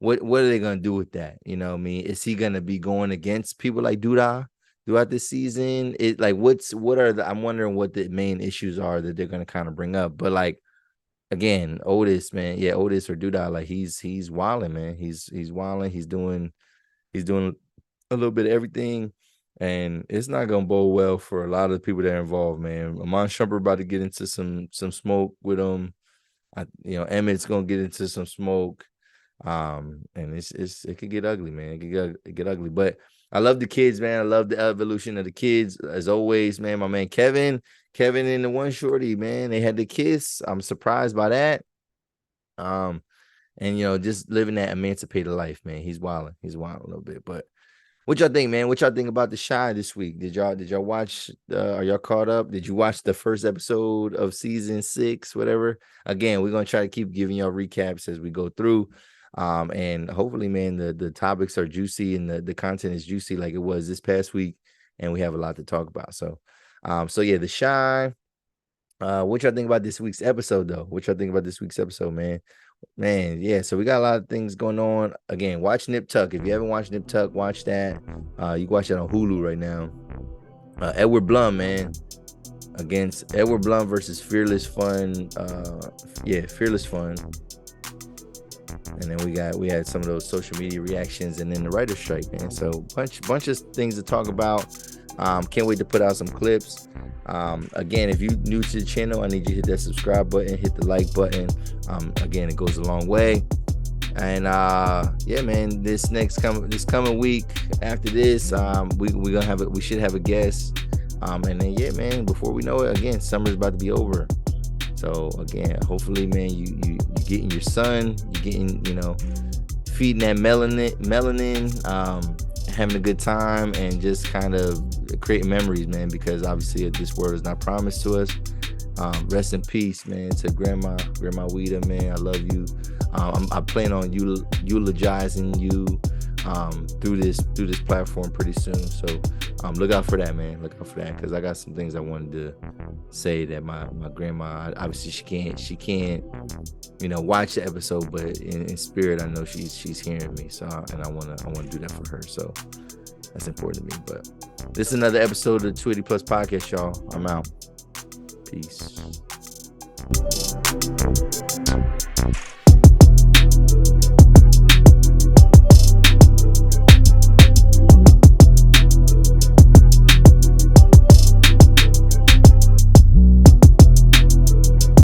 what are they going to do with that? You know what I mean? Is he going to be going against people like Duda throughout this season? I'm wondering what the main issues are that they're going to kind of bring up. But like, again, Otis, man. Yeah, Otis or Duda, like he's wilding, man. He's wilding. He's doing a little bit of everything. And it's not gonna bode well for a lot of the people that are involved, man. Iman Shumpert about to get into some smoke with him. Emmett's gonna get into some smoke. And it could get ugly, man. It could get ugly. But I love the kids, man. I love the evolution of the kids, as always, man. My man Kevin and the one shorty, man. They had the kiss. I'm surprised by that. And just living that emancipated life, man. He's wilding a little bit, but. What y'all think, man? What y'all think about The Chi this week? Did y'all watch? Are y'all caught up? Did you watch the first episode of season 6? Whatever. Again, we're gonna try to keep giving y'all recaps as we go through. And hopefully, man, the topics are juicy and the content is juicy like it was this past week, and we have a lot to talk about. So yeah, The Chi. What y'all think about this week's episode, though? What y'all think about this week's episode, man? Man, yeah, so we got a lot of things going on. Again, watch Nip Tuck. If you haven't watched Nip Tuck, watch that. You can watch it on Hulu right now. Edward Blum, man, against Edward Blum versus Fearless Fun. Fearless Fun. And then we had some of those social media reactions, and then the writer's strike, man. So bunch of things to talk about. Can't wait to put out some clips. Again, if you're new to the channel, I need you to hit that subscribe button, hit the like button. Again, it goes a long way. And yeah, man, this coming week after this, we should have a guest. And then yeah, man, before we know it, again, summer's about to be over. So again, hopefully, man, you getting your sun, you getting, feeding that melanin, having a good time, and just kind of creating memories, man, because obviously this world is not promised to us. Rest in peace, man, to Grandma Weeda, man. I love you. I plan on eulogizing you through this platform pretty soon. So look out for that, man. Look out for that, because I got some things I wanted to say that my grandma, obviously she can't watch the episode, but in spirit I know she's hearing me. So and I want to do that for her. So that's important to me. But this is another episode of the 280 Plus Podcast, y'all. I'm out. Peace.